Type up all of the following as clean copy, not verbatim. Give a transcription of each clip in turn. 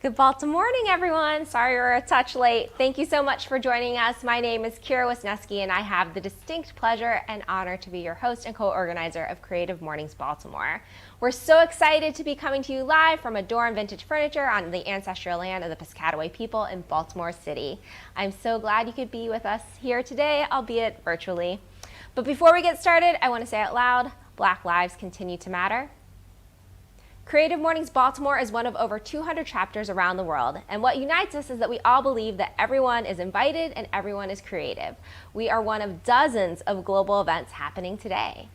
Good Baltimore morning, everyone. Sorry we're a touch late. Thank you so much for joining us. My name is Kira Wisniewski, and I have the distinct pleasure and honor to be your host and co-organizer of Creative Mornings Baltimore. We're so excited to be coming to you live from Adorn Vintage Furniture on the ancestral land of the Piscataway people in Baltimore City. I'm so glad you could be with us here today, albeit virtually. But before we get started, I want to say out loud, Black lives continue to matter. Creative Mornings Baltimore is one of over 200 chapters around the world, and what unites us is that we all believe that everyone is invited and everyone is creative. We are one of dozens of global events happening today.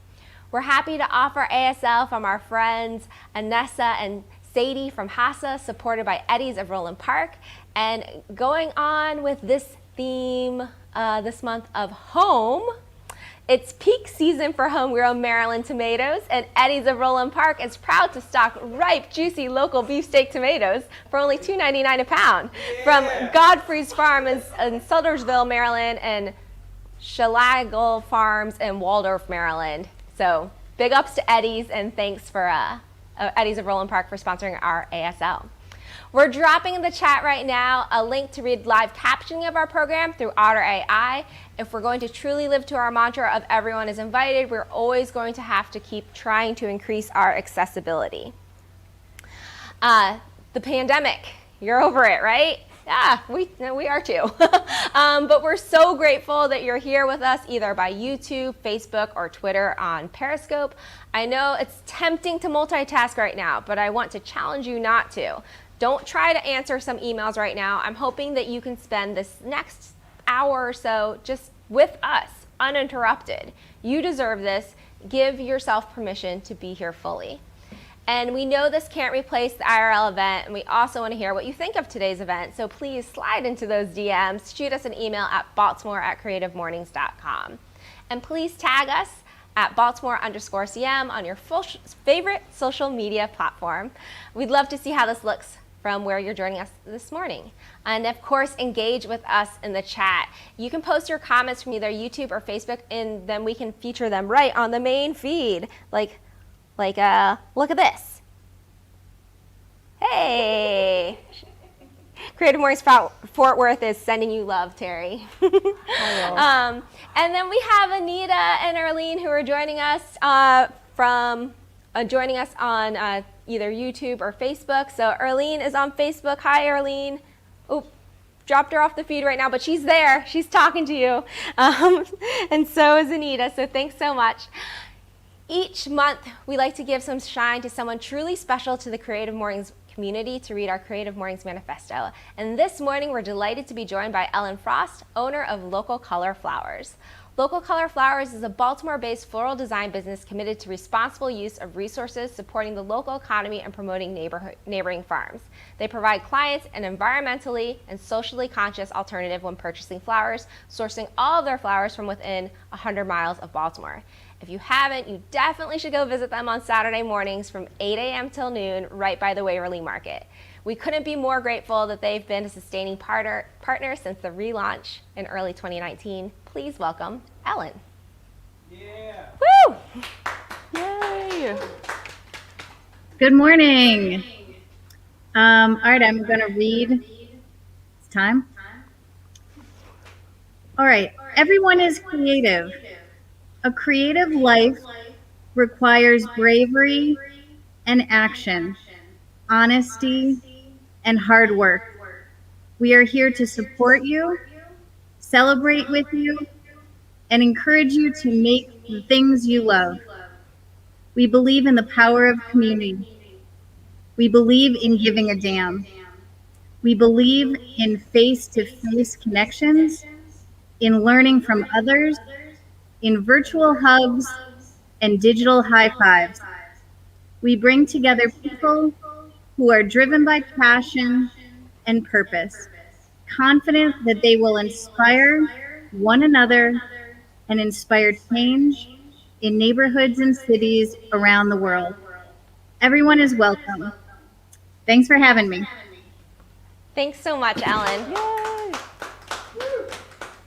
We're happy to offer ASL from our friends Anessa and Sadie from HASA, supported by Eddie's of Roland Park, and going on with this theme this month of home. It's peak season for homegrown Maryland tomatoes, and Eddie's of Roland Park is proud to stock ripe, juicy local beefsteak tomatoes for only $2.99 a pound from Godfrey's Farm in Sudlersville, Maryland, and Schlegel Farms in Waldorf, Maryland. So big ups to Eddie's, and thanks for Eddie's of Roland Park for sponsoring our ASL. We're dropping in the chat right now a link to read live captioning of our program through Otter AI. If we're going to truly live to our mantra of everyone is invited, we're always going to have to keep trying to increase our accessibility. The pandemic, you're over it, right? Yeah, we are too. But we're so grateful that you're here with us either by YouTube, Facebook, or Twitter on Periscope. I know it's tempting to multitask right now, but I want to challenge you not to. Don't try to answer some emails right now. I'm hoping that you can spend this next hour or so just with us, uninterrupted. You deserve this. Give yourself permission to be here fully. And we know this can't replace the IRL event, and we also want to hear what you think of today's event. So please slide into those DMs, shoot us an email at baltimore@creativemornings.com. And please tag us at Baltimore_CM on your favorite social media platform. We'd love to see how this looks from where you're joining us this morning. And of course, engage with us in the chat. You can post your comments from either YouTube or Facebook, and then we can feature them right on the main feed. Like look at this. Hey. Creative Mornings Fort Worth is sending you love, Terry. And then we have Anita and Arlene who are joining us joining us on either YouTube or Facebook. So Arlene is on Facebook. Hi, Arlene. Oop, dropped her off the feed right now, but she's there. She's talking to you. And so is Anita, so thanks so much. Each month, we like to give some shine to someone truly special to the Creative Mornings community to read our Creative Mornings Manifesto. And this morning, we're delighted to be joined by Ellen Frost, owner of Local Color Flowers. Local Color Flowers is a Baltimore-based floral design business committed to responsible use of resources, supporting the local economy and promoting neighboring farms. They provide clients an environmentally and socially conscious alternative when purchasing flowers, sourcing all of their flowers from within 100 miles of Baltimore. If you haven't, you definitely should go visit them on Saturday mornings from 8 a.m. till noon, right by the Waverly Market. We couldn't be more grateful that they've been a sustaining partner since the relaunch in early 2019. Please welcome Ellen. Yeah. Woo! Yay! Good morning. All right, I'm going to read. It's time. All right, everyone is creative. A creative life requires bravery and action, honesty, and hard work. We are here to support you, celebrate with you, and encourage you to make the things you love. We believe in the power of community. We believe in giving a damn. We believe in face-to-face connections, in learning from others, in virtual hugs and digital high fives. We bring together people who are driven by passion and purpose, confident that they will inspire one another and inspire change in neighborhoods and cities around the world. Everyone is welcome. Thanks for having me. Thanks so much, Ellen. Yay.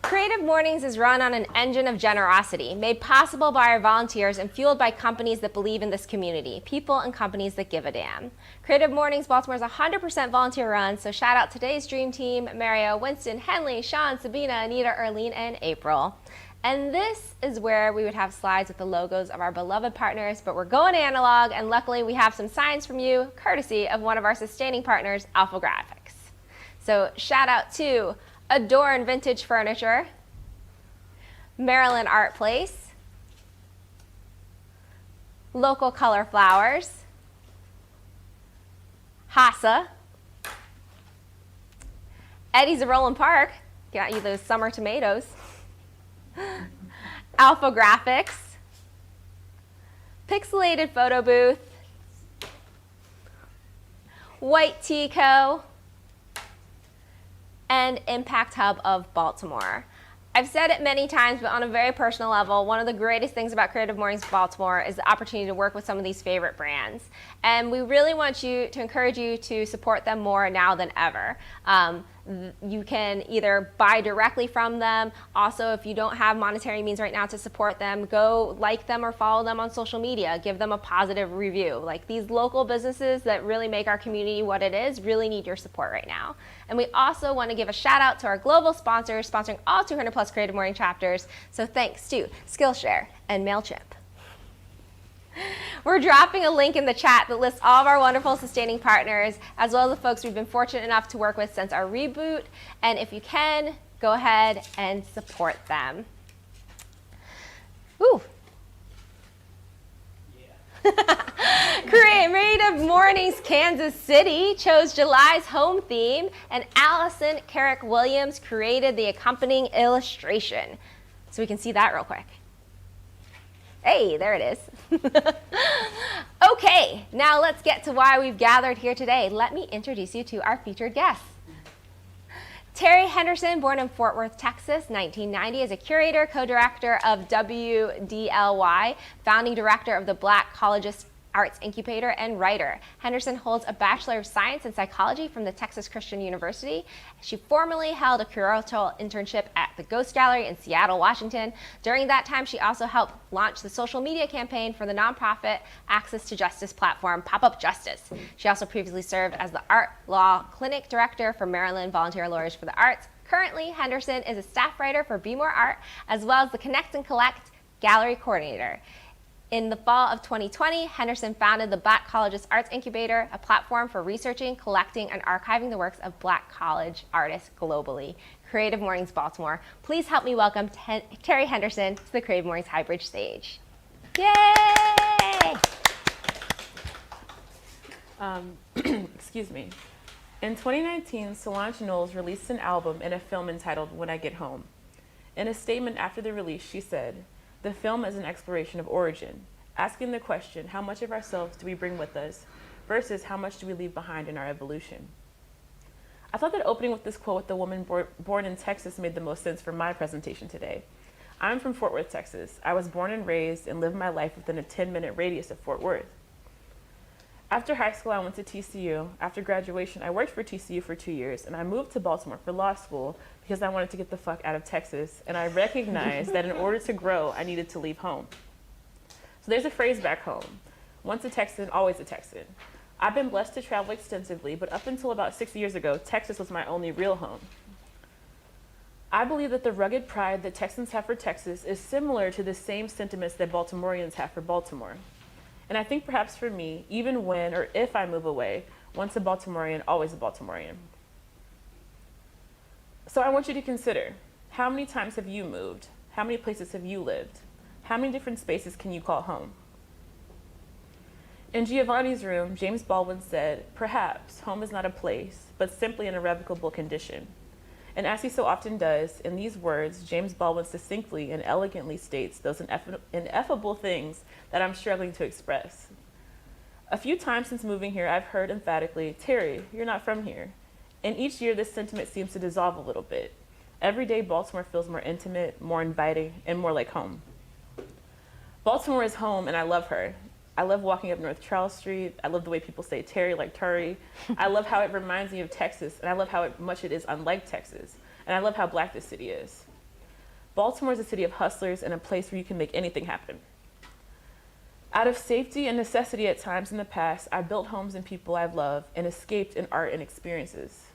Creative Mornings is run on an engine of generosity, made possible by our volunteers and fueled by companies that believe in this community, people and companies that give a damn. Creative Mornings Baltimore is 100% volunteer run, so shout out today's dream team, Mario, Winston, Henley, Sean, Sabina, Anita, Erlene, and April. And this is where we would have slides with the logos of our beloved partners, but we're going analog, and luckily we have some signs from you, courtesy of one of our sustaining partners, Alpha Graphics. So shout out to Adorn Vintage Furniture, Maryland Art Place, Local Color Flowers, Hassa, Eddie's of Roland Park, got you those summer tomatoes, Alpha Graphics, Pixelated Photo Booth, White Tea Co., and Impact Hub of Baltimore. I've said it many times, but on a very personal level, one of the greatest things about Creative Mornings Baltimore is the opportunity to work with some of these favorite brands. And we really want to encourage you to support them more now than ever. You can either buy directly from them. Also, if you don't have monetary means right now to support them, go like them or follow them on social media. Give them a positive review. Like, these local businesses that really make our community what it is really need your support right now. And we also want to give a shout out to our global sponsors sponsoring all 200 plus Creative Morning chapters. So thanks to Skillshare and MailChimp. We're dropping a link in the chat that lists all of our wonderful sustaining partners, as well as the folks we've been fortunate enough to work with since our reboot. And if you can, go ahead and support them. Ooh. Creative Mornings Kansas City chose July's home theme, and Allison Carrick Williams created the accompanying illustration. So we can see that real quick. Hey, there it is. Okay, now let's get to why we've gathered here today. Let me introduce you to our featured guests. Terry Henderson, born in Fort Worth, Texas, 1990, is a curator, co-director of WDLY, founding director of the Black College's Arts Incubator, and writer. Henderson holds a Bachelor of Science in Psychology from the Texas Christian University. She formerly held a curatorial internship at the Ghost Gallery in Seattle, Washington. During that time, she also helped launch the social media campaign for the nonprofit Access to Justice platform, Pop-Up Justice. She also previously served as the Art Law Clinic Director for Maryland Volunteer Lawyers for the Arts. Currently, Henderson is a staff writer for Be More Art, as well as the Connect and Collect Gallery Coordinator. In the fall of 2020, Henderson founded the Black College's Arts Incubator, a platform for researching, collecting, and archiving the works of Black college artists globally. Creative Mornings Baltimore, please help me welcome Terry Henderson to the Creative Mornings Highbridge stage. Yay! Excuse me. In 2019, Solange Knowles released an album and a film entitled When I Get Home. In a statement after the release, she said, "The film is an exploration of origin, asking the question, how much of ourselves do we bring with us versus how much do we leave behind in our evolution?" I thought that opening with this quote with the woman born in Texas made the most sense for my presentation today. I'm from Fort Worth, Texas. I was born and raised and lived my life within a 10-minute radius of Fort Worth. After high school, I went to TCU. After graduation, I worked for TCU for 2 years, and I moved to Baltimore for law school because I wanted to get the fuck out of Texas, and I recognized that in order to grow, I needed to leave home. So there's a phrase back home: once a Texan, always a Texan. I've been blessed to travel extensively, but up until about 6 years ago, Texas was my only real home. I believe that the rugged pride that Texans have for Texas is similar to the same sentiments that Baltimoreans have for Baltimore. And I think perhaps for me, even when or if I move away, once a Baltimorean, always a Baltimorean. So I want you to consider, how many times have you moved? How many places have you lived? How many different spaces can you call home? In Giovanni's Room, James Baldwin said, "Perhaps home is not a place, but simply an irrevocable condition." And as he so often does, in these words, James Baldwin succinctly and elegantly states those ineffable things that I'm struggling to express. A few times since moving here, I've heard emphatically, "Terry, you're not from here." And each year, this sentiment seems to dissolve a little bit. Every day, Baltimore feels more intimate, more inviting, and more like home. Baltimore is home, and I love her. I love walking up North Charles Street. I love the way people say Terry like Turi. I love how it reminds me of Texas, and I love how much it is unlike Texas. And I love how black this city is. Baltimore is a city of hustlers and a place where you can make anything happen. Out of safety and necessity at times in the past, I built homes and people I love and escaped in art and experiences.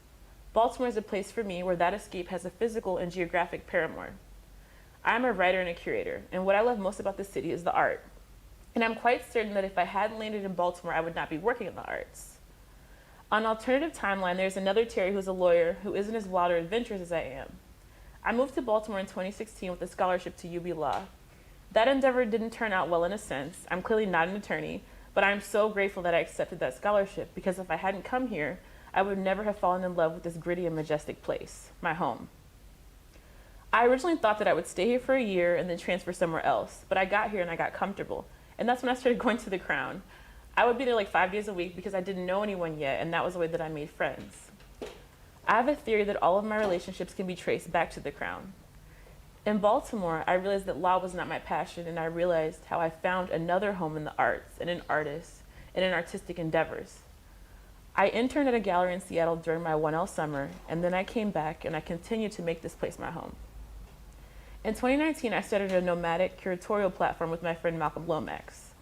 Baltimore is a place for me where that escape has a physical and geographic paramour. I'm a writer and a curator, and what I love most about this city is the art. And I'm quite certain that if I hadn't landed in Baltimore, I would not be working in the arts. On an alternative timeline, there's another Terry who's a lawyer who isn't as wild or adventurous as I am. I moved to Baltimore in 2016 with a scholarship to UB Law. That endeavor didn't turn out well in a sense. I'm clearly not an attorney, but I'm so grateful that I accepted that scholarship because if I hadn't come here, I would never have fallen in love with this gritty and majestic place, my home. I originally thought that I would stay here for a year and then transfer somewhere else, but I got here and I got comfortable. And that's when I started going to the Crown. I would be there like 5 days a week because I didn't know anyone yet, and that was the way that I made friends. I have a theory that all of my relationships can be traced back to the Crown. In Baltimore, I realized that law was not my passion, and I realized how I found another home in the arts and in artists and in artistic endeavors. I interned at a gallery in Seattle during my 1L summer, and then I came back and I continued to make this place my home. In 2019, I started a nomadic curatorial platform with my friend Malcolm Lomax.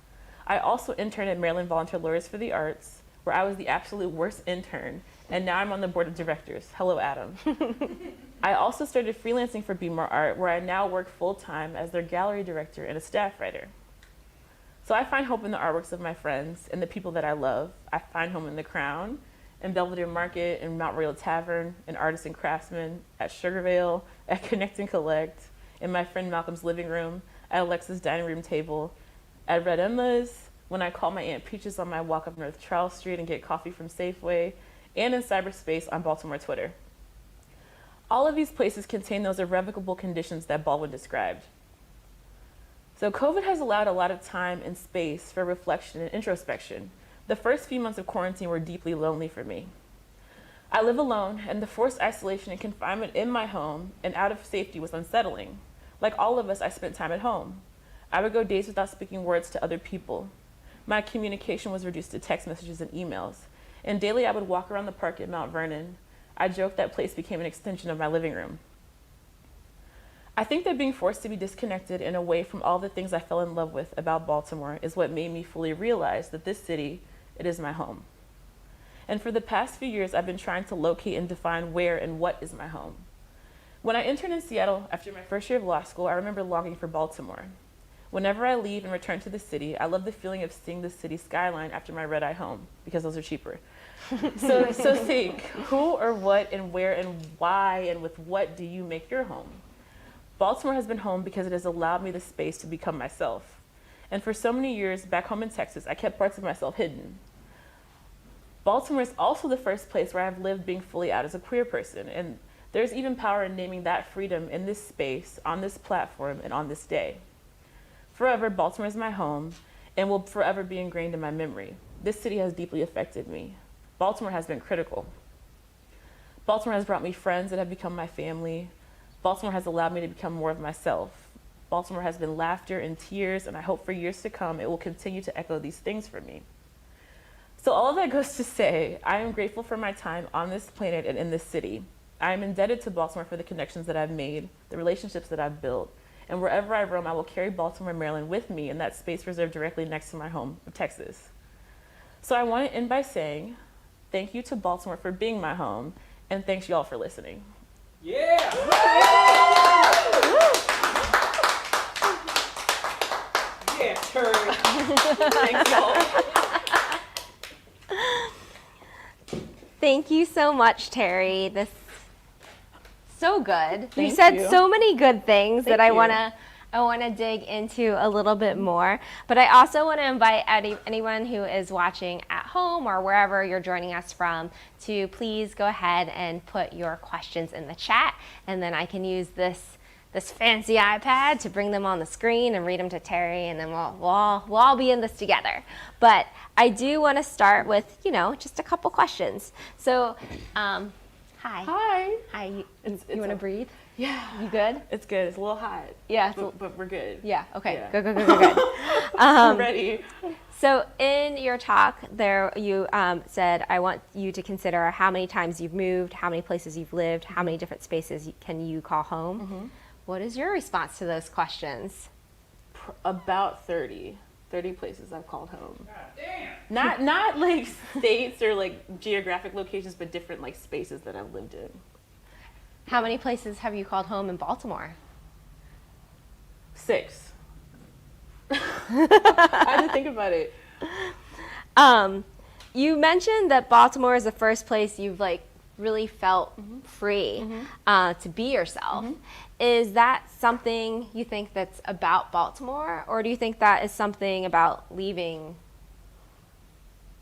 I also interned at Maryland Volunteer Lawyers for the Arts, where I was the absolute worst intern, and now I'm on the board of directors. Hello, Adam. I also started freelancing for Be More Art, where I now work full-time as their gallery director and a staff writer. So I find hope in the artworks of my friends and the people that I love. I find home in the Crown, in Belvedere Market, in Mount Royal Tavern, in Artists and Craftsmen, at Sugarvale, at Connect and Collect, in my friend Malcolm's living room, at Alexa's dining room table, at Red Emma's, when I call my Aunt Peaches on my walk up North Charles Street and get coffee from Safeway, and in cyberspace on Baltimore Twitter. All of these places contain those irrevocable conditions that Baldwin described. So COVID has allowed a lot of time and space for reflection and introspection. The first few months of quarantine were deeply lonely for me. I live alone, and the forced isolation and confinement in my home and out of safety was unsettling. Like all of us, I spent time at home. I would go days without speaking words to other people. My communication was reduced to text messages and emails. And daily I would walk around the park at Mount Vernon. I joked that place became an extension of my living room. I think that being forced to be disconnected and away from all the things I fell in love with about Baltimore is what made me fully realize that this city, it is my home. And for the past few years, I've been trying to locate and define where and what is my home. When I interned in Seattle after my first year of law school, I remember longing for Baltimore. Whenever I leave and return to the city, I love the feeling of seeing the city skyline after my red-eye home, because those are cheaper. So think, who or what and where and why and with what do you make your home? Baltimore has been home because it has allowed me the space to become myself. And for so many years back home in Texas, I kept parts of myself hidden. Baltimore is also the first place where I've lived being fully out as a queer person, and there's even power in naming that freedom in this space, on this platform, and on this day. Forever, Baltimore is my home and will forever be ingrained in my memory. This city has deeply affected me. Baltimore has been critical. Baltimore has brought me friends that have become my family. Baltimore has allowed me to become more of myself. Baltimore has been laughter and tears, and I hope for years to come it will continue to echo these things for me. So all of that goes to say, I am grateful for my time on this planet and in this city. I am indebted to Baltimore for the connections that I've made, the relationships that I've built, and wherever I roam, I will carry Baltimore, Maryland with me in that space reserved directly next to my home of Texas. So I want to end by saying, thank you to Baltimore for being my home, and thanks y'all for listening. Yeah! Yeah, Terry. Thanks y'all. Thank you so much, Terry. This so good. You Thank said you. so many good things that I you. wanna dig into a little bit more. But I also want to invite anyone who is watching at home or wherever you're joining us from to please go ahead and put your questions in the chat, and then I can use this fancy iPad to bring them on the screen and read them to Terry, and then we'll all be in this together. But I do want to start with, just a couple questions. So, hi. Hi. Hi. You It's want to breathe? Yeah. You good? It's good. It's a little hot. Yeah. But we're good. Yeah. Okay. Yeah. Good. Good. I'm ready. So in your talk there, you said, I want you to consider how many times you've moved, how many places you've lived, how many different spaces can you call home. What is your response to those questions? About 30 places I've called home. God damn. Not like states or like geographic locations, but different like spaces that I've lived in. How many places have you called home in Baltimore? 6. I had to think about it. You mentioned that Baltimore is the first place you've like really felt free to be yourself. Is that something you think that's about Baltimore, or do you think that is something about leaving?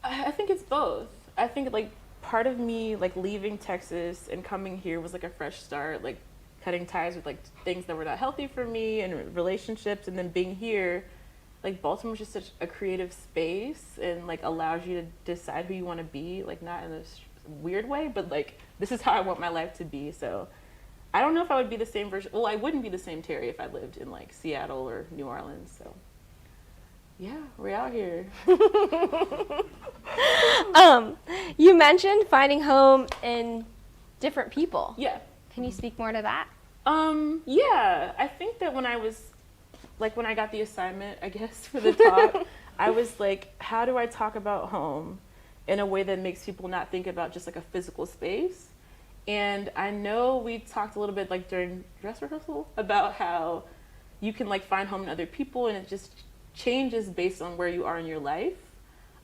I think it's both. I think like part of me like leaving Texas and coming here was like a fresh start, like cutting ties with like things that were not healthy for me and relationships, and then being here, like Baltimore's just such a creative space and like allows you to decide who you want to be, like not in this weird way, but like this is how I want my life to be. So I don't know if I would be the same version. Well, I wouldn't be the same Terry if I lived in like Seattle or New Orleans. So yeah, we're out here. You mentioned finding home in different people. Yeah. Can you speak more to that? Yeah, I think that when I got the assignment, I guess, for the talk, I was like, how do I talk about home in a way that makes people not think about just like a physical space? And I know we talked a little bit like during dress rehearsal about how you can like find home in other people, and it just changes based on where you are in your life.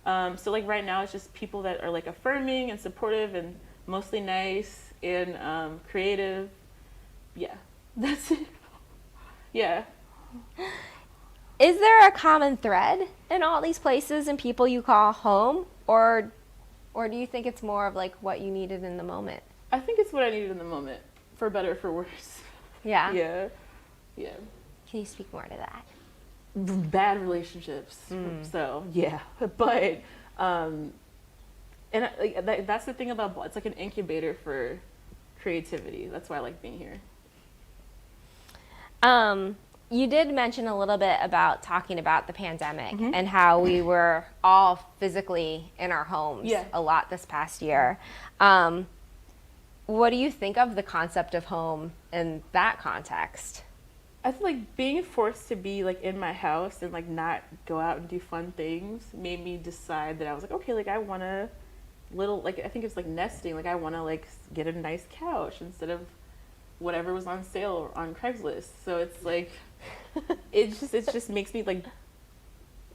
So like right now it's just people that are like affirming and supportive and mostly nice and creative. Yeah, that's it. Yeah. Is there a common thread in all these places and people you call home, or do you think it's more of like what you needed in the moment? I think it's what I needed in the moment, for better or for worse. Yeah. Yeah. Can you speak more to that? Bad relationships. So yeah, but that's the thing about it's like an incubator for creativity. That's why I like being here. You did mention a little bit about talking about the pandemic and how we were all physically in our homes a lot this past year. What do you think of the concept of home in that context? I feel like being forced to be like in my house and like not go out and do fun things made me decide that I was like, okay, like I want to I think it's like nesting. Like I want to like get a nice couch instead of whatever was on sale on Craigslist. So it's like, it just makes me like,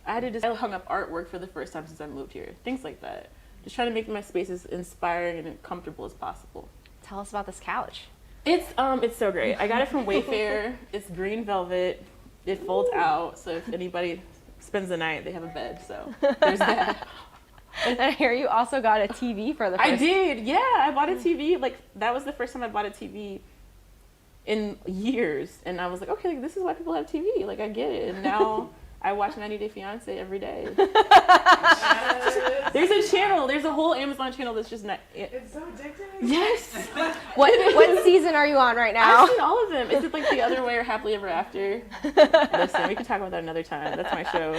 I hung up artwork for the first time since I moved here. Things like that. Just trying to make my spaces inspiring and comfortable as possible. Tell us about this couch. It's so great. I got it from Wayfair. It's green velvet. It folds out, so if anybody spends the night, they have a bed. So there's that. And I hear you also got a TV for the first. I did. Yeah, I bought a TV. Like that was the first time I bought a TV in years, and I was like, okay, like, this is why people have TV. Like I get it. And now I watch 90 Day Fiance every day. There's a channel. There's a whole Amazon channel that's just not. It's so addicting. Yes. What season are you on right now? I've seen all of them. Is it like The Other Way or Happily Ever After? Listen, we can talk about that another time. That's my show.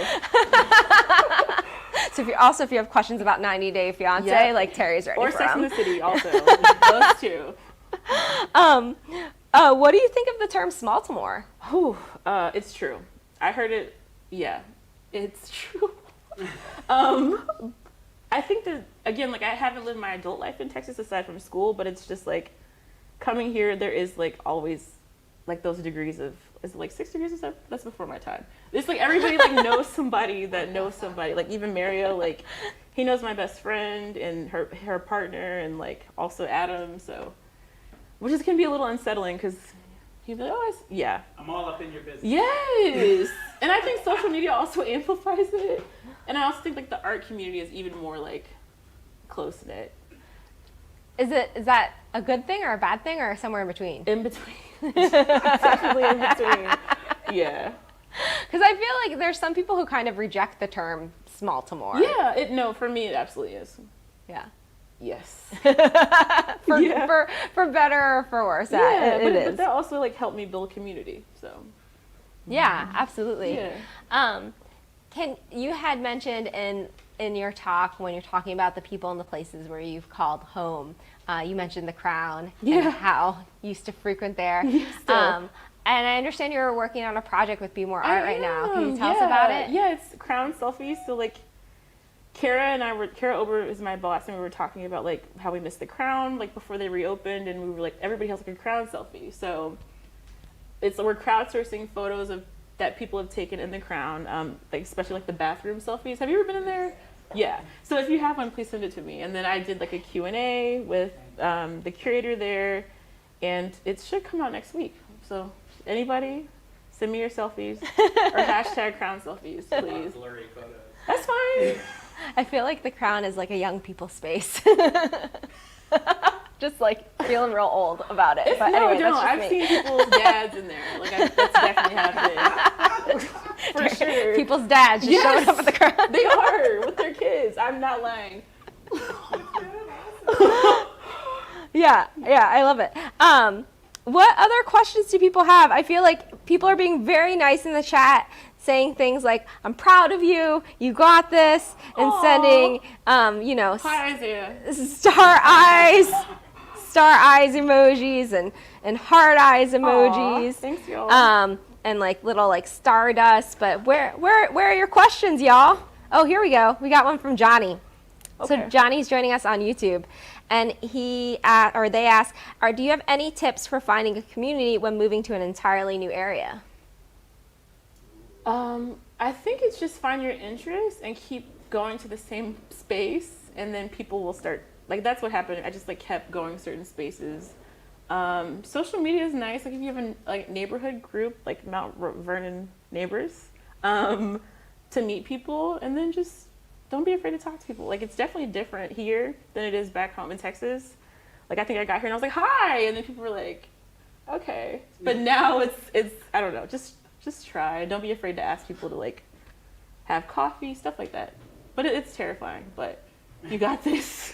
So if you have questions about 90 Day Fiance, like Terry's ready or for Sex them. and the City also. Those two. What do you think of the term Smaltimore? It's true. I heard it. Yeah, it's true. I think that, again, like I haven't lived my adult life in Texas aside from school, but it's just like coming here, there is like always like those degrees of, is it like 6 degrees of stuff? That's before my time. It's like everybody like knows somebody that knows somebody. Like even Mario, like he knows my best friend and her partner and like also Adam. So, which is can be a little unsettling because he'd be like, yeah. I'm all up in your business. Yes. And I think social media also amplifies it. And I also think like the art community is even more like close knit. Is that a good thing or a bad thing or somewhere in between? In between. Definitely in between. Yeah. Because I feel like there's some people who kind of reject the term Smaltimore. Yeah. For me, it absolutely is. Yeah. Yes. For better or for worse. But that also like helped me build community. So. Yeah, absolutely. Yeah. You had mentioned in your talk when you're talking about the people and the places where you've called home, you mentioned the Crown and how you used to frequent there. Still. And I understand you're working on a project with Be More Art right now. Can you tell us Yeah. about it? Yeah, it's crown selfies. So like Kara Ober is my boss, and we were talking about like how we missed the crown like before they reopened, and we were like, everybody has like a crown selfie. So we're crowdsourcing photos that people have taken in the crown, like especially like the bathroom selfies. Have you ever been in there? Yeah. So if you have one, please send it to me. And then I did like a Q&A with the curator there, and it should come out next week. So anybody, send me your selfies or hashtag crown selfies, please. Blurry photos. That's fine. I feel like the crown is like a young people space. Just like feeling real old about it. But anyway, that's just I've me. seen people's dads in there. Like that's definitely happening. For sure. People's dads just showing up at the crown. They are with their kids. I'm not lying. Yeah, I love it. What other questions do people have? I feel like people are being very nice in the chat, saying things like, I'm proud of you, you got this, and Aww. sending, Hi, Isaiah. star eyes emojis and heart eyes emojis. Aw, thanks, y'all. And like little like stardust. But where are your questions, y'all? Oh, here we go. We got one from Johnny. Okay. So Johnny's joining us on YouTube, and they ask, do you have any tips for finding a community when moving to an entirely new area? I think it's just find your interest and keep going to the same space, and then people will start, like that's what happened. I just like kept going certain spaces. Social media is nice. Like if you have a like neighborhood group, like Mount Vernon neighbors, to meet people, and then just don't be afraid to talk to people. Like it's definitely different here than it is back home in Texas. Like I think I got here and I was like, hi, and then people were like, okay. But now it's I don't know, just try. Don't be afraid to ask people to like have coffee, stuff like that. But it's terrifying, but you got this.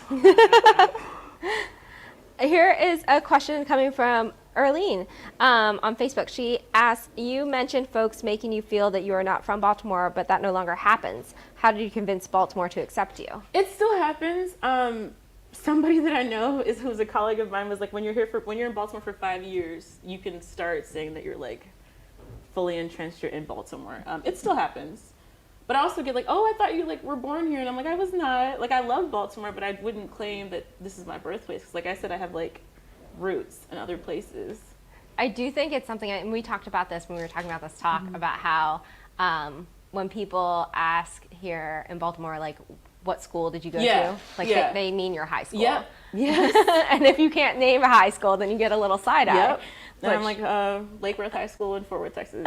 Here is a question coming from Erlene on Facebook. She asks, you mentioned folks making you feel that you are not from Baltimore, but that no longer happens. How did you convince Baltimore to accept you? It still happens. Somebody that I know who's a colleague of mine was like, when you're in Baltimore for 5 years, you can start saying that you're like fully entrenched, you're in Baltimore. It still happens. But I also get like, oh, I thought you like were born here, and I'm like, I was not. Like I love Baltimore, but I wouldn't claim that this is my birthplace. Because like I said, I have like roots in other places. I do think it's something, and we talked about this when we were talking about this talk, about how when people ask here in Baltimore, like, what school did you go to? Like they mean your high school. Yeah. Yes. And if you can't name a high school, then you get a little side eye. Yep. And I'm like, Lake Worth High School in Fort Worth, Texas.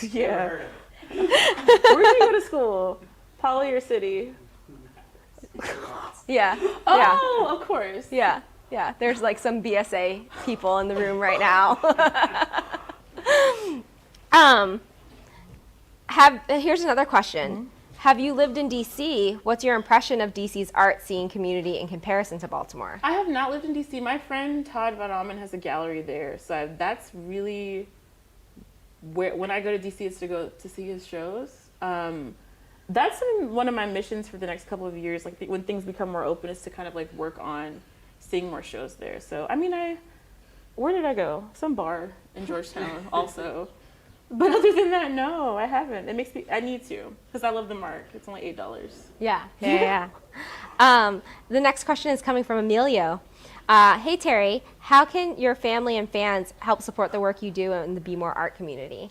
Yeah. Where did you go to school? Poly or City? Yeah. Oh, of course. Yeah. There's like some BSA people in the room right now. Here's another question. Mm-hmm. Have you lived in DC? What's your impression of DC's art scene community in comparison to Baltimore? I have not lived in DC. My friend Todd Van Almen has a gallery there, so that's really where when I go to DC, it's to go to see his shows. That's one of my missions for the next couple of years. Like when things become more open, is to kind of like work on seeing more shows there. So I mean, where did I go? Some bar in Georgetown, also. But other than that, no, I haven't. It makes me. I need to because I love the mark. It's only $8. Yeah. The next question is coming from Emilio. Hey Terry, how can your family and fans help support the work you do in the Be More Art community?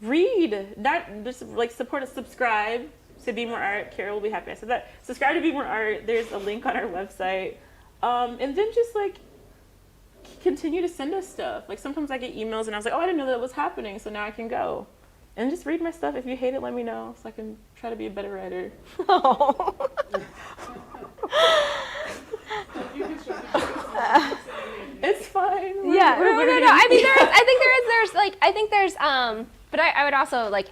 Read. Not just like support us. Subscribe to Be More Art. Kara will be happy I said that. Subscribe to Be More Art. There's a link on our website. And then just like continue to send us stuff. Like sometimes I get emails and I was like, oh, I didn't know that was happening, so now I can go. And just read my stuff. If you hate it, let me know so I can try to be a better writer. Oh. It's fine. Yeah. No. I mean, I think there's but I would also like,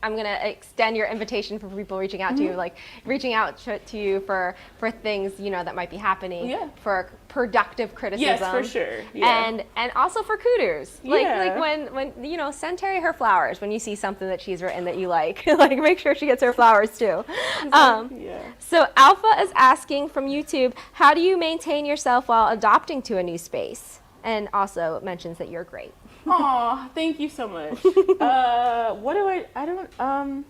I'm gonna extend your invitation for people reaching out to you, like reaching out to you for things, you know, that might be happening, Yeah. for productive criticism. Yes, for sure. Yeah. And also for kudos. Like Yeah. when you know, send Terry her flowers when you see something that she's written that you like. Like make sure she gets her flowers too. Yeah. So Alpha is asking from YouTube, how do you maintain yourself while adopting to a new space? And also mentions that you're great. Aw, thank you so much. What do I don't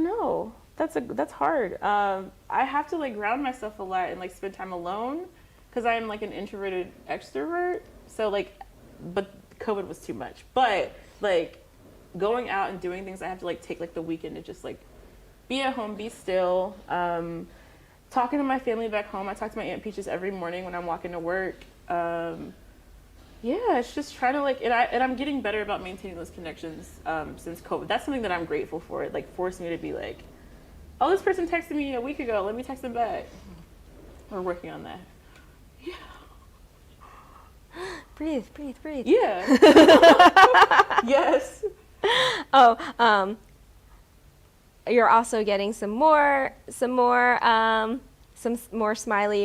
know. That's hard. I have to like ground myself a lot and like spend time alone because I'm like an introverted extrovert. So like, but COVID was too much. But like going out and doing things, I have to like take like the weekend to just like be at home, be still. Talking to my family back home. I talk to my Aunt Peaches every morning when I'm walking to work. Yeah, it's just trying to like, and I'm getting better about maintaining those connections since COVID. That's something that I'm grateful for. It like forced me to be like, oh, this person texted me a week ago. Let me text them back. We're working on that. Yeah. Breathe. Yeah. Yes. Oh, you're also getting some more smiley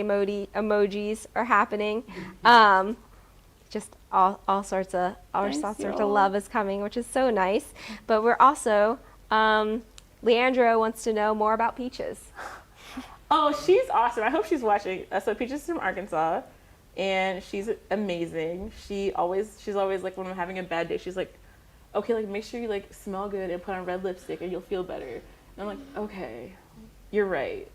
emojis are happening. Just all sorts of love is coming, which is so nice. But we're also Leandro wants to know more about Peaches. Oh, she's awesome. I hope she's watching. So Peaches is from Arkansas, and she's amazing. She's always like when I'm having a bad day, she's like, okay, like make sure you like smell good and put on red lipstick and you'll feel better. And I'm like, okay, you're right.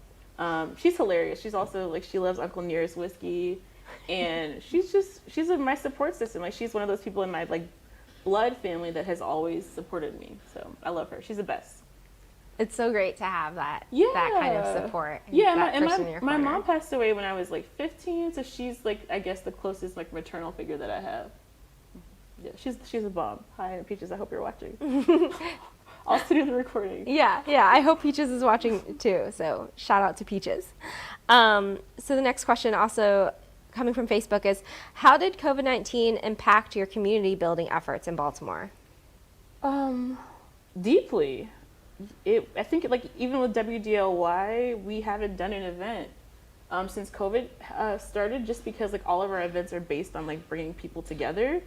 She's hilarious. She's also like, she loves Uncle Nearest whiskey, and she's my support system. Like she's one of those people in my like blood family that has always supported me. So I love her. She's the best. It's so great to have that kind of support. Yeah, that and person in your my corner. mom passed away when I was like 15, so she's like I guess the closest like maternal figure that I have. Yeah, she's a bomb. Hi, Aunt Peaches. I hope you're watching. I'll send you the recording. Yeah. I hope Peaches is watching too. So shout out to Peaches. So the next question, also coming from Facebook, is how did COVID-19 impact your community building efforts in Baltimore? Deeply. I think like even with WDLY, we haven't done an event since COVID started, just because like all of our events are based on like bringing people together.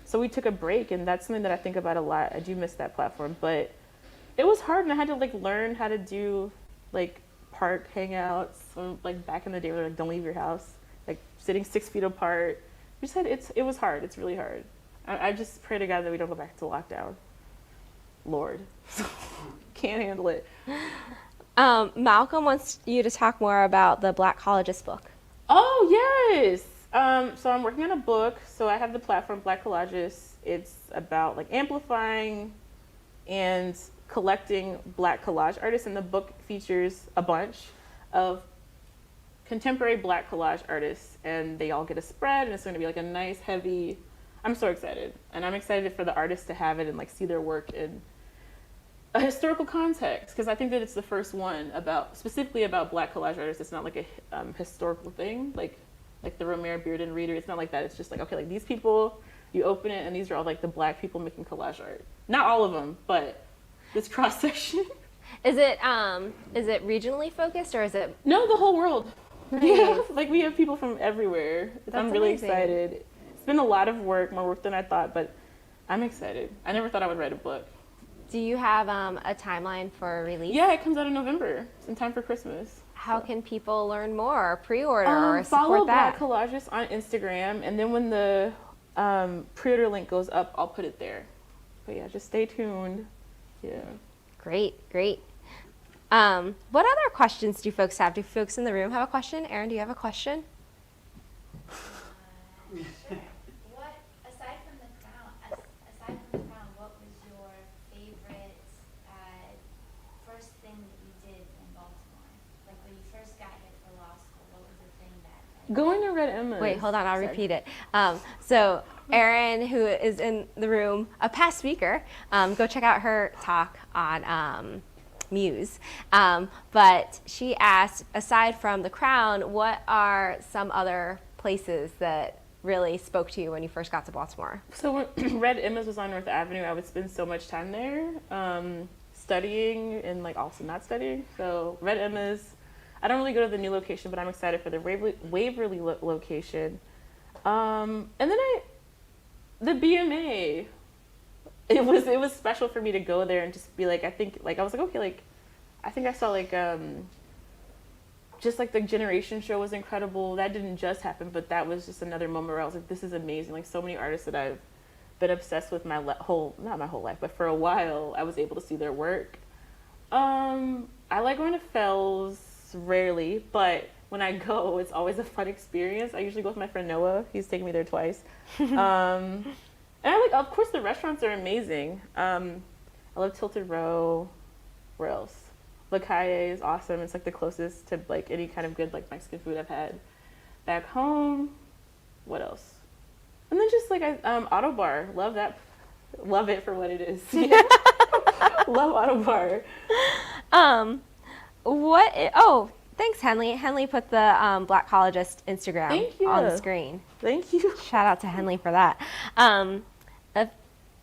So we took a break, and that's something that I think about a lot. I do miss that platform, but it was hard, and I had to like learn how to do like park hangouts. So, like back in the day, we were like, don't leave your house, like sitting 6 feet apart. It was hard. It's really hard. I just pray to God that we don't go back to lockdown. Lord, can't handle it. Malcolm wants you to talk more about the Black Collegeist book. Oh yes. So I'm working on a book. So I have the platform Black Collagist. It's about like amplifying and collecting Black collage artists, and the book features a bunch of contemporary Black collage artists, and they all get a spread, and it's going to be like a nice, heavy. I'm so excited, and I'm excited for the artists to have it and like see their work in a historical context, because I think that it's the first one specifically about Black collage artists. It's not like a historical thing, like the Romare Bearden Reader. It's not like that. It's just like, okay, like these people, you open it and these are all like the Black people making collage art. Not all of them, but this cross section. Is it regionally focused, or is it? No, the whole world. Nice. Yeah, like we have people from everywhere. That's I'm really amazing. excited. It's been a lot of work, more work than I thought, but I'm excited. I never thought I would write a book. Do you have a timeline for release? Yeah, it comes out in November. It's in time for Christmas. How can people learn more, or pre-order, or support follow that? Black Collages on Instagram, and then when the pre-order link goes up, I'll put it there. But yeah, just stay tuned. Yeah. Great. What other questions do folks have? Do folks in the room have a question? Erin, do you have a question? What, aside from the crown, what was your favorite first thing that you did in Baltimore? Like when you first got here for law school, what was the thing that? Going to Red Emma. Wait, hold on, I'll repeat it. So Erin, who is in the room, a past speaker, go check out her talk on Muse. But she asked, aside from the Crown, what are some other places that really spoke to you when you first got to Baltimore? So when Red Emma's was on North Avenue, I would spend so much time there, studying and like also not studying. So Red Emma's, I don't really go to the new location, but I'm excited for the Waverly location. And then the BMA, it was special for me to go there and just be like, I was like, okay, like, I think I saw like, just like the Generation show was incredible. That didn't just happen, but that was just another moment where I was like, this is amazing. Like so many artists that I've been obsessed with not my whole life, but for a while, I was able to see their work. I like going to Fells rarely, but when I go, it's always a fun experience. I usually go with my friend Noah. He's taken me there twice. And I like, of course, the restaurants are amazing. I love Tilted Row. Where else? La Calle is awesome. It's like the closest to like any kind of good like Mexican food I've had back home. What else? And then just like Auto Bar. Love that. Love it for what it is. Yeah. Love Auto Bar. Thanks, Henley. Henley put the Black Collegeist Instagram on the screen. Thank you. Shout out to Henley for that.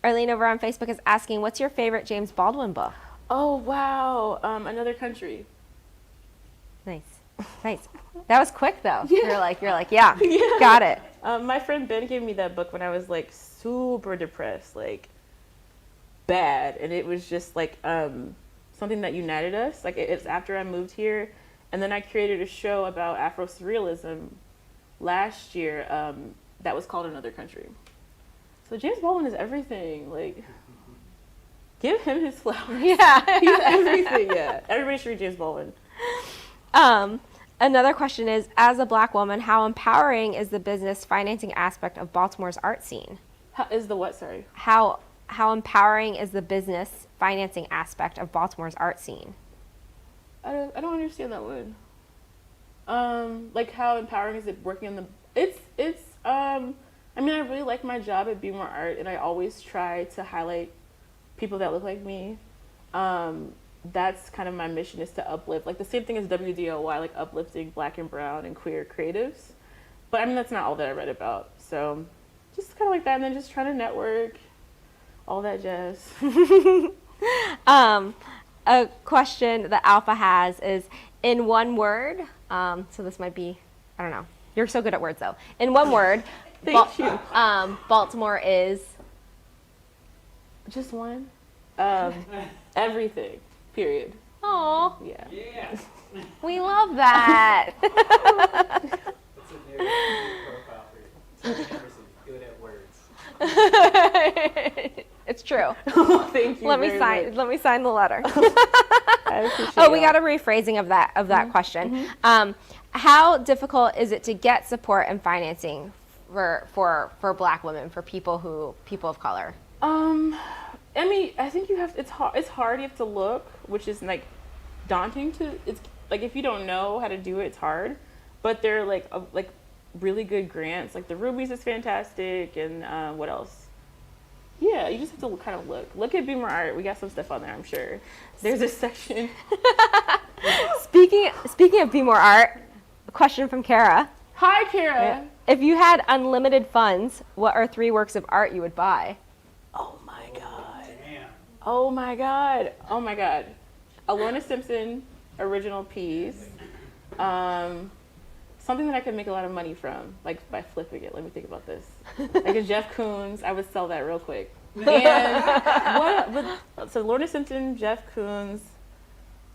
Arlene over on Facebook is asking, what's your favorite James Baldwin book? Oh, wow. Another Country. Nice. That was quick, though. Yeah. You're like, yeah, got it. My friend Ben gave me that book when I was, like, super depressed, like, bad. And it was just, like, something that united us. Like, it's after I moved here. And then I created a show about Afro-Surrealism last year that was called Another Country. So James Baldwin is everything. Like... Give him his flowers. Yeah. He's everything, yeah. Everybody should read James Baldwin. Another question is, as a Black woman, how empowering is the business financing aspect of Baltimore's art scene? How, is the what, sorry? How empowering is the business financing aspect of Baltimore's art scene? I don't understand that word. Like how empowering is it working on the... I mean, I really like my job at Be More Art, and I always try to highlight people that look like me. That's kind of my mission, is to uplift, like the same thing as WDOY, like uplifting Black and brown and queer creatives. But I mean, that's not all that I read about. So just kind of like that, and then just trying to network, all that jazz. A question that Alpha has is, in one word, so this might be, I don't know, you're so good at words though. In one word, Thank you. Baltimore is... Just one. Everything. Period. Oh, Yeah. Yeah. we love that. That's a new profile for you. Henderson, good at words. It's true. Thank you. Let me sign the letter. I appreciate Oh, we y'all. got a rephrasing of that question. How difficult is it to get support and financing for Black women, for people of color? I mean, I think it's hard. You have to look, which is like daunting it's like, if you don't know how to do it, it's hard. But they're like really good grants. Like the Rubies is fantastic. And what else? Yeah, you just have to kind of look at Be More Art. We got some stuff on there, I'm sure. There's a section. Speaking of Be More Art, a question from Kara. Hi, Kara. If you had unlimited funds, what are 3 works of art you would buy? Oh my God. Damn. Oh my God. Oh my God. A Lorna Simpson original piece. Something that I could make a lot of money from, like by flipping it. Let me think about this. Like a Jeff Koons, I would sell that real quick. And so Lorna Simpson, Jeff Koons.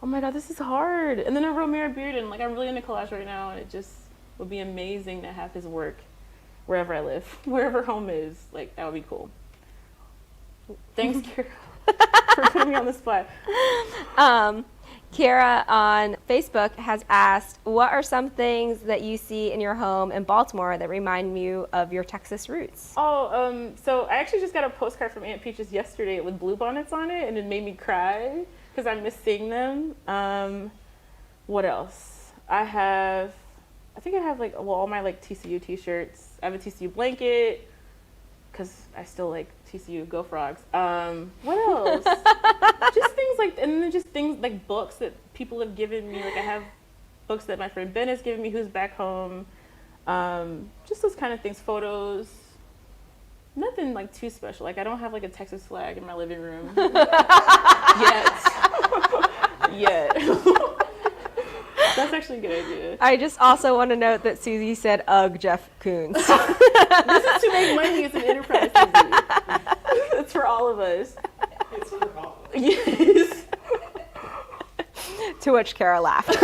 Oh my God, this is hard. And then a Romare Bearden. Like, I'm really into collage right now, and it just would be amazing to have his work wherever I live, wherever home is. Like, that would be cool. Thanks, Kara, for putting me on the spot. Kara on Facebook has asked, what are some things that you see in your home in Baltimore that remind you of your Texas roots? Oh, so I actually just got a postcard from Aunt Peaches yesterday with bluebonnets on it, and it made me cry because I miss seeing them. What else? I think I have like, well, all my like TCU t-shirts. I have a TCU blanket because I still like TCU, go Frogs. What else? Just things like, and then just things like books that people have given me. Like I have books that my friend Ben has given me, who's back home. Just those kind of things, photos. Nothing like too special. Like I don't have like a Texas flag in my living room yet. Yet. That's actually a good idea. I just also want to note that Susie said, "Ugh, Jeff Koons." This is to make money. It's an enterprise, Susie. It's for all of us. It's for all of us. Yes. To which Kara laughed.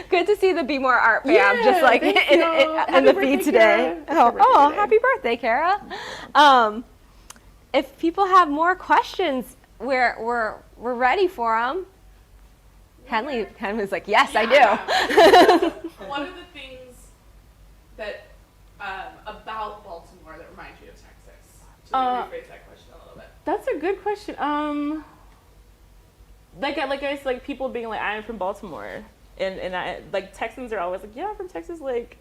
Good to see the Be More Art fam Yeah, just like thank in you. the Happy feed birthday, today. Kara. Happy birthday, Kara. If people have more questions, we're ready for them. Henley's like, yes, I do. What are the things that about Baltimore that remind you of Texas? To rephrase that question a little bit. That's a good question. Like I said, like people being like, I'm from Baltimore, and I like Texans are always like, yeah, I'm from Texas, like,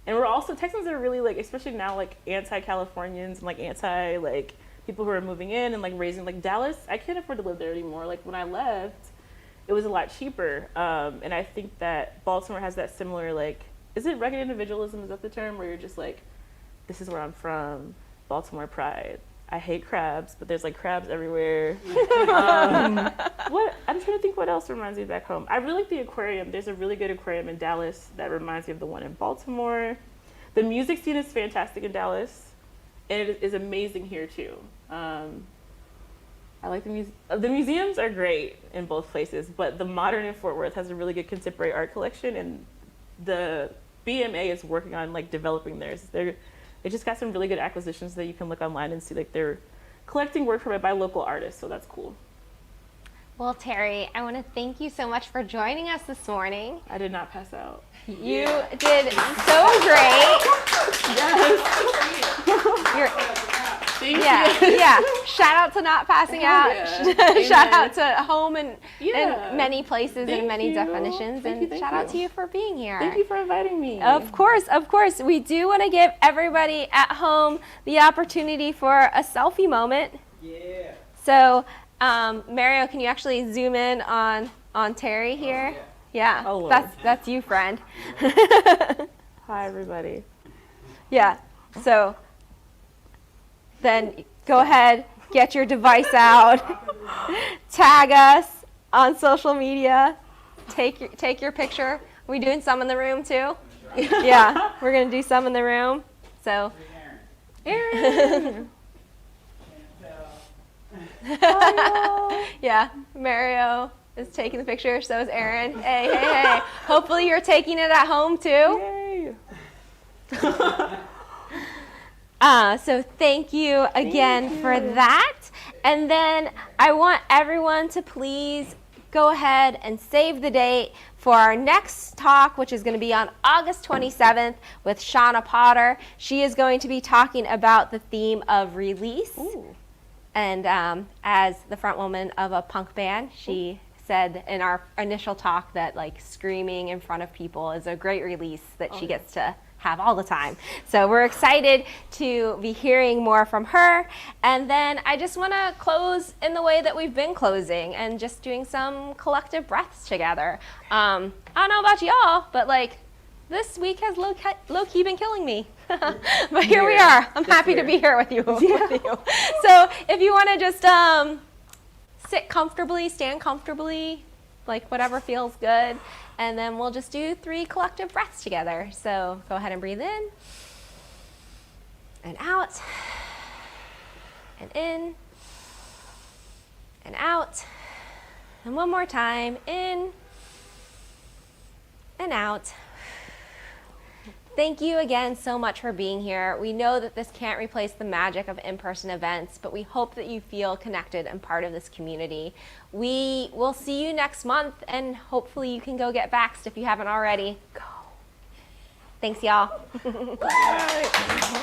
and we're also Texans are really like, especially now, like anti-Californians and like anti like people who are moving in and like raising like Dallas. I can't afford to live there anymore. Like when I left, it was a lot cheaper, and I think that Baltimore has that similar like, is it rugged individualism? Is that the term where you're just like, this is where I'm from, Baltimore pride. I hate crabs, but there's like crabs everywhere. What I'm trying to think what else reminds me back home. I really like the aquarium. There's a really good aquarium in Dallas that reminds me of the one in Baltimore. The music scene is fantastic in Dallas, and it is amazing here too. I like the museums are great in both places, but the Modern in Fort Worth has a really good contemporary art collection, and the BMA is working on like developing theirs. They just got some really good acquisitions that you can look online and see like they're collecting work by local artists, so that's cool. Well, Terry, I want to thank you so much for joining us this morning. I did not pass out. You did so great. Yeah. Shout out to not passing out. Yeah. Shout out to home and Yeah. in many places and many you. definitions. Thank And you, shout out to you for being here. Thank you for inviting me. Of course. We do want to give everybody at home the opportunity for a selfie moment. Yeah. So, Mario, can you actually zoom in on Terry here? Yeah, Oh, Lord. that's you, friend. Hi, everybody. Yeah. So then go ahead, get your device out, tag us on social media, take your picture. Are we doing some in the room too? Yeah, we're gonna do some in the room. So, Aaron. Yeah, Mario is taking the picture. So is Aaron. Hey. Hopefully you're taking it at home too. Yay. So thank you again for that. And then I want everyone to please go ahead and save the date for our next talk, which is going to be on August 27th with Shauna Potter. She is going to be talking about the theme of release. Ooh. And as the front woman of a punk band, she said in our initial talk that like screaming in front of people is a great release that she gets to have all the time. So we're excited to be hearing more from her. And then I just want to close in the way that we've been closing and just doing some collective breaths together. I don't know about y'all, but like this week has low-key been killing me. But here we are. I'm happy to be here with you. So if you want to just sit comfortably, stand comfortably, like whatever feels good. And then we'll just do 3 collective breaths together. So go ahead and breathe in and out and in and out. And one more time, in and out. Thank you again so much for being here. We know that this can't replace the magic of in-person events, but we hope that you feel connected and part of this community. We will see you next month, and hopefully you can go get vaxxed if you haven't already. Go. Thanks, y'all. Bye.